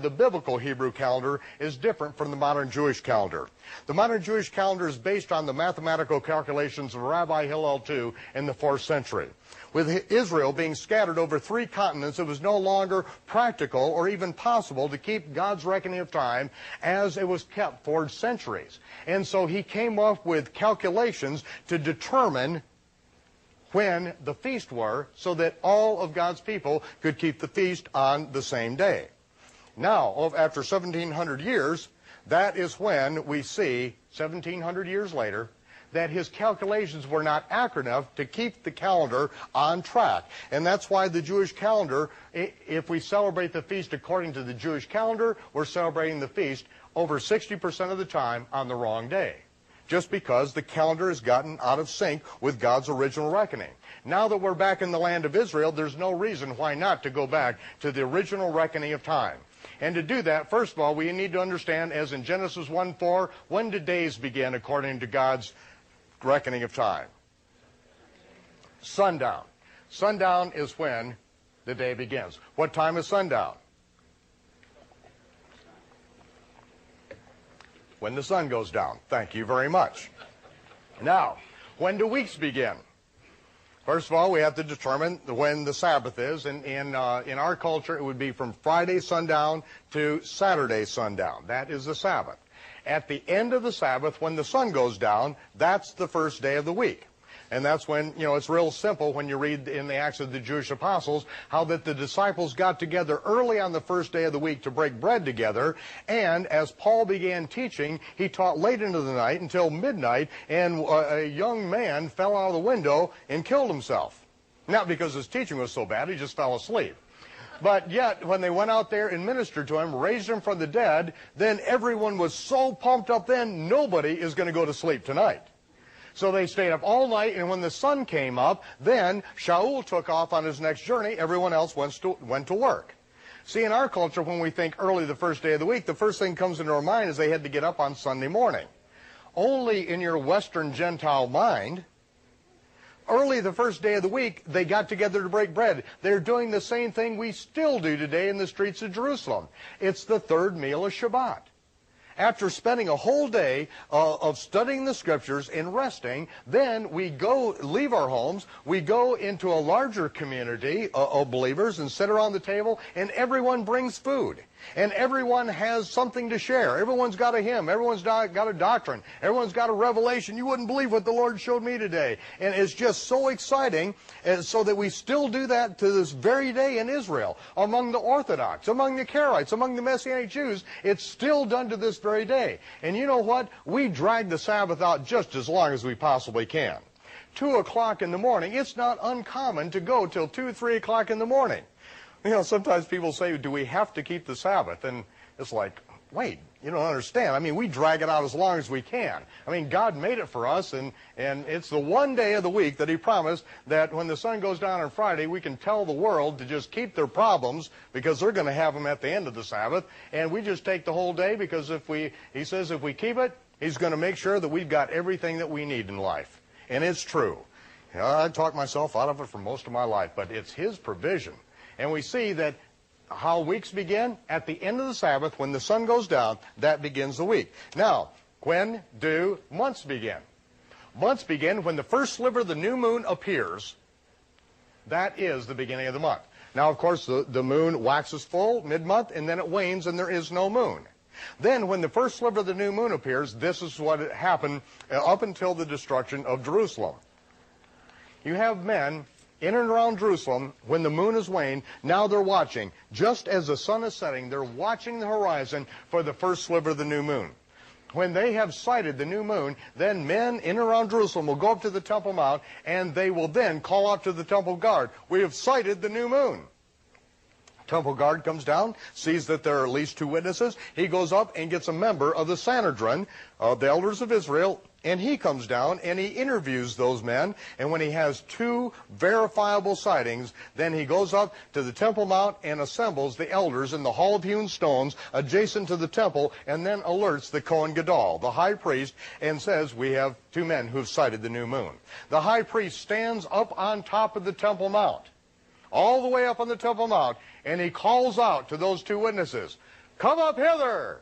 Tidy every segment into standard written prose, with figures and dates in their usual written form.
The biblical Hebrew calendar is different from the modern Jewish calendar. The modern Jewish calendar is based on the mathematical calculations of Rabbi Hillel II in the 4th century. With Israel being scattered over 3 continents, it was no longer practical or even possible to keep God's reckoning of time as it was kept for centuries. And so he came up with calculations to determine when the feast were so that all of God's people could keep the feast on the same day. Now, after 1,700 years, that is when we see, 1,700 years later, that his calculations were not accurate enough to keep the calendar on track. And that's why the Jewish calendar, if we celebrate the feast according to the Jewish calendar, we're celebrating the feast over 60% of the time on the wrong day, just because the calendar has gotten out of sync with God's original reckoning. Now that we're back in the land of Israel, there's no reason why not to go back to the original reckoning of time. And to do that, first of all, we need to understand, as in Genesis 1:4, when did days begin according to God's reckoning of time? Sundown. Sundown is when the day begins. What time is sundown? When the sun goes down. Thank you very much. Now, when do weeks begin? First of all, we have to determine when the Sabbath is. And in our culture, it would be from Friday sundown to Saturday sundown. That is the Sabbath. At the end of the Sabbath, when the sun goes down, that's the first day of the week. And that's when, it's real simple when you read in the Acts of the Jewish Apostles how that the disciples got together early on the first day of the week to break bread together. And as Paul began teaching, he taught late into the night until midnight, and a young man fell out of the window and killed himself. Not because his teaching was so bad, he just fell asleep. But yet, when they went out there and ministered to him, raised him from the dead, then everyone was so pumped up then, nobody is going to go to sleep tonight. So they stayed up all night, and when the sun came up, then Shaul took off on his next journey. Everyone else went to work. See, in our culture, when we think early the first day of the week, the first thing comes into our mind is they had to get up on Sunday morning. Only in your Western Gentile mind, early the first day of the week, they got together to break bread. They're doing the same thing we still do today in the streets of Jerusalem. It's the third meal of Shabbat. After spending a whole day of studying the Scriptures and resting, then we leave our homes, we go into a larger community of believers and sit around the table, and everyone brings food. And everyone has something to share. Everyone's got a hymn. Everyone's got a doctrine. Everyone's got a revelation. You wouldn't believe what the Lord showed me today. And it's just so exciting, and so that we still do that to this very day in Israel. Among the Orthodox, among the Karaites, among the Messianic Jews, it's still done to this very day. And you know what? We drag the Sabbath out just as long as we possibly can. 2 o'clock in the morning, it's not uncommon to go till 2, 3 o'clock in the morning. Sometimes people say, do we have to keep the Sabbath? And it's like, wait, you don't understand. I mean, we drag it out as long as we can. I mean, God made it for us, and it's the one day of the week that he promised that when the sun goes down on Friday, we can tell the world to just keep their problems, because they're going to have them at the end of the Sabbath. And we just take the whole day, because he says if we keep it, he's going to make sure that we've got everything that we need in life. And it's true. I talked myself out of it for most of my life, but it's his provision. And we see that how weeks begin at the end of the Sabbath, when the sun goes down, that begins the week. Now, when do months begin? Months begin when the first sliver of the new moon appears. That is the beginning of the month. Now, of course, the moon waxes full mid-month, and then it wanes, and there is no moon. Then, when the first sliver of the new moon appears, this is what happened up until the destruction of Jerusalem. You have men in and around Jerusalem, when the moon is waned, now they're watching. Just as the sun is setting, they're watching the horizon for the first sliver of the new moon. When they have sighted the new moon, then men in and around Jerusalem will go up to the Temple Mount, and they will then call out to the temple guard, we have sighted the new moon. Temple guard comes down, sees that there are at least 2 witnesses. He goes up and gets a member of the Sanhedrin, the elders of Israel, and he comes down and he interviews those men. And when he has 2 verifiable sightings, then he goes up to the Temple Mount and assembles the elders in the Hall of Hewn Stones adjacent to the temple, and then alerts the Kohen Gadol, the high priest, and says, we have 2 men who have sighted the new moon. The high priest stands up on top of the Temple Mount, all the way up on the Temple Mount, and he calls out to those 2 witnesses, come up hither,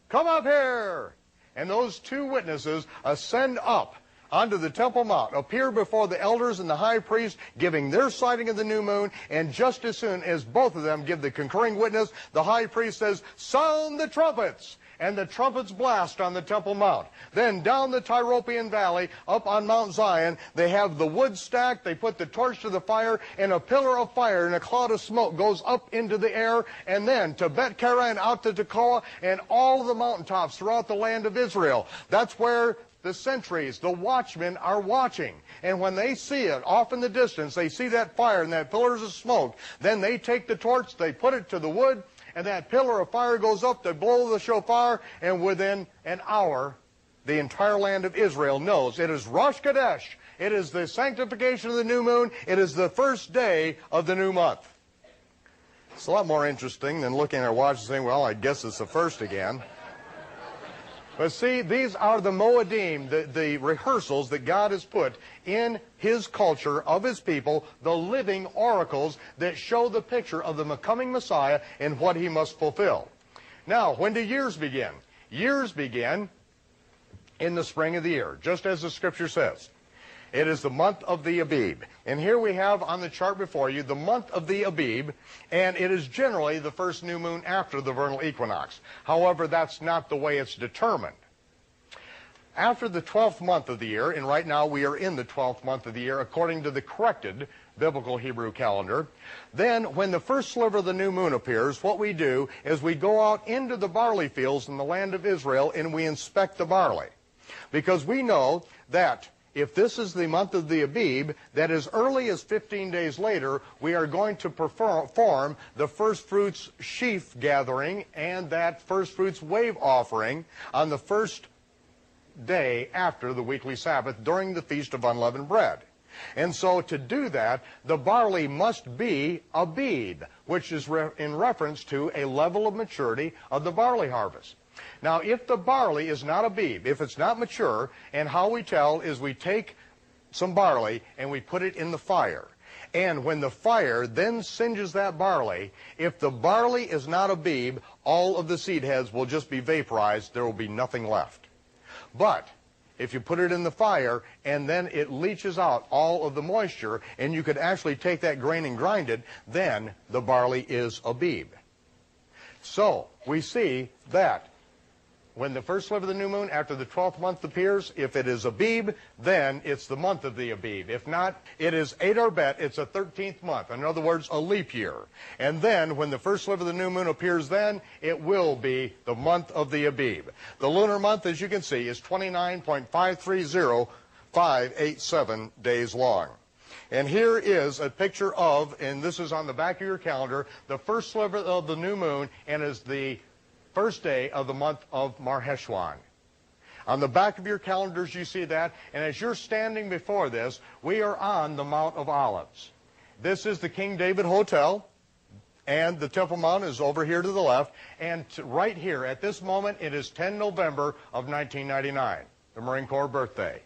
come up here. And those two witnesses ascend up onto the Temple Mount, appear before the elders and the high priest, giving their sighting of the new moon, and just as soon as both of them give the concurring witness, the high priest says, sound the trumpets! And the trumpets blast on the Temple Mount. Then down the Tyropoeon Valley, up on Mount Zion, they have the wood stacked, they put the torch to the fire, and a pillar of fire and a cloud of smoke goes up into the air, and then to Bet Kara and out to Tekoa, and all of the mountaintops throughout the land of Israel. That's where the sentries, the watchmen, are watching. And when they see it off in the distance, they see that fire and that pillars of smoke, then they take the torch, they put it to the wood, and that pillar of fire goes up, they blow the shofar, and within an hour, the entire land of Israel knows it is Rosh Chodesh. It is the sanctification of the new moon. It is the first day of the new month. It's a lot more interesting than looking at our watch and saying, well, I guess it's the first again. But see, these are the Moedim, the rehearsals that God has put in His culture of His people, the living oracles that show the picture of the coming Messiah and what He must fulfill. Now, when do years begin? Years begin in the spring of the year, just as the Scripture says. It is the month of the Abib. And here we have on the chart before you the month of the Abib, and it is generally the first new moon after the vernal equinox. However, that's not the way it's determined. After the 12th month of the year, and right now we are in the 12th month of the year according to the corrected biblical Hebrew calendar, then when the first sliver of the new moon appears, what we do is we go out into the barley fields in the land of Israel and we inspect the barley. Because we know that if this is the month of the Abib, that as early as 15 days later, we are going to perform the first fruits sheaf gathering and that first fruits wave offering on the first day after the weekly Sabbath during the Feast of Unleavened Bread. And so to do that, the barley must be Abib, which is in reference to a level of maturity of the barley harvest. Now, if the barley is not Abib, if it's not mature, and how we tell is we take some barley and we put it in the fire. And when the fire then singes that barley, if the barley is not Abib, all of the seed heads will just be vaporized. There will be nothing left. But if you put it in the fire and then it leaches out all of the moisture and you could actually take that grain and grind it, then the barley is Abib. So we see that when the first sliver of the new moon after the 12th month appears, if it is Abib, then it's the month of the Abib. If not, it is Adar Bet, it's a 13th month. In other words, a leap year. And then when the first sliver of the new moon appears then, it will be the month of the Abib. The lunar month, as you can see, is 29.530587 days long. And here is a picture of, and this is on the back of your calendar, the first sliver of the new moon, and is the first day of the month of Marheshwan. On the back of your calendars you see that, and as you're standing before this, we are on the Mount of Olives. This is the King David Hotel, and the Temple Mount is over here to the left, and right here at this moment it is 10 November of 1999, the Marine Corps birthday.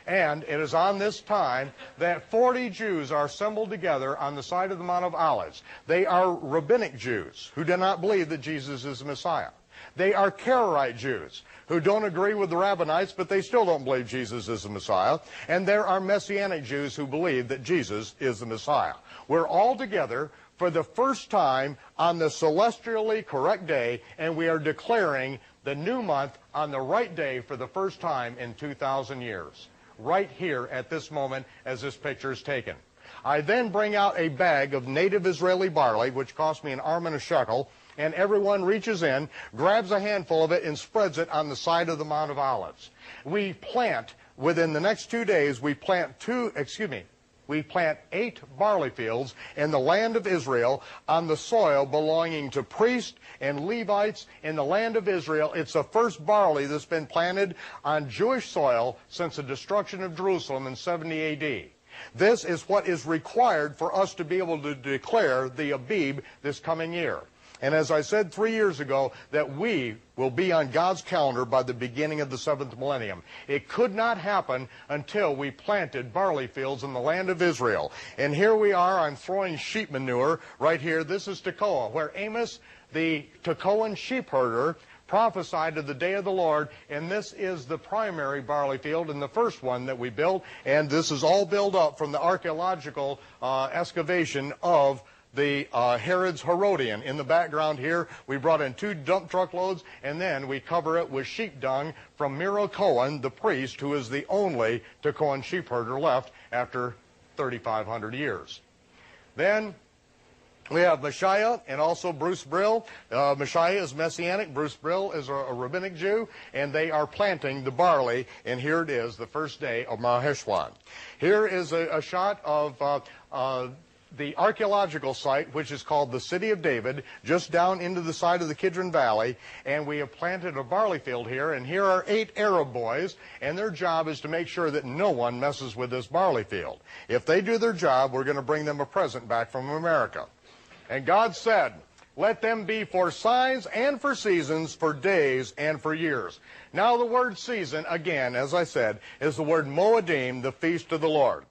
And it is on this time that 40 Jews are assembled together on the side of the Mount of Olives. They are rabbinic Jews who do not believe that Jesus is the Messiah. They are Karaite Jews who don't agree with the Rabbinites, but they still don't believe Jesus is the Messiah. And there are Messianic Jews who believe that Jesus is the Messiah. We're all together for the first time on the celestially correct day, and we are declaring the new month on the right day for the first time in 2,000 years. Right here at this moment as this picture is taken. I then bring out a bag of native Israeli barley, which cost me an arm and a shekel, and everyone reaches in, grabs a handful of it, and spreads it on the side of the Mount of Olives. We plant, within the next 2 days, we plant 8 barley fields in the land of Israel on the soil belonging to priests and Levites in the land of Israel. It's the first barley that's been planted on Jewish soil since the destruction of Jerusalem in 70 A.D. This is what is required for us to be able to declare the Abib this coming year. And as I said 3 years ago, that we will be on God's calendar by the beginning of the 7th millennium. It could not happen until we planted barley fields in the land of Israel. And here we are, I'm throwing sheep manure right here. This is Tekoa, where Amos, the Tekoan sheep herder, prophesied of the day of the Lord, and this is the primary barley field and the first one that we built, and this is all built up from the archaeological excavation of the Herod's Herodian. In the background here, we brought in 2 dump truck loads, and then we cover it with sheep dung from Miro Cohen, the priest, who is the only Tekoan sheep herder left after 3,500 years. Then we have Messiah and also Bruce Brill. Messiah is Messianic. Bruce Brill is a rabbinic Jew, and they are planting the barley, and here it is, the first day of Maheshwan. Here is a shot of the archaeological site, which is called the City of David, just down into the side of the Kidron Valley, and we have planted a barley field here, and here are 8 Arab boys, and their job is to make sure that no one messes with this barley field. If they do their job, we're going to bring them a present back from America. And God said, let them be for signs and for seasons, for days and for years. Now the word season, again, as I said, is the word Moedim, the feast of the Lord.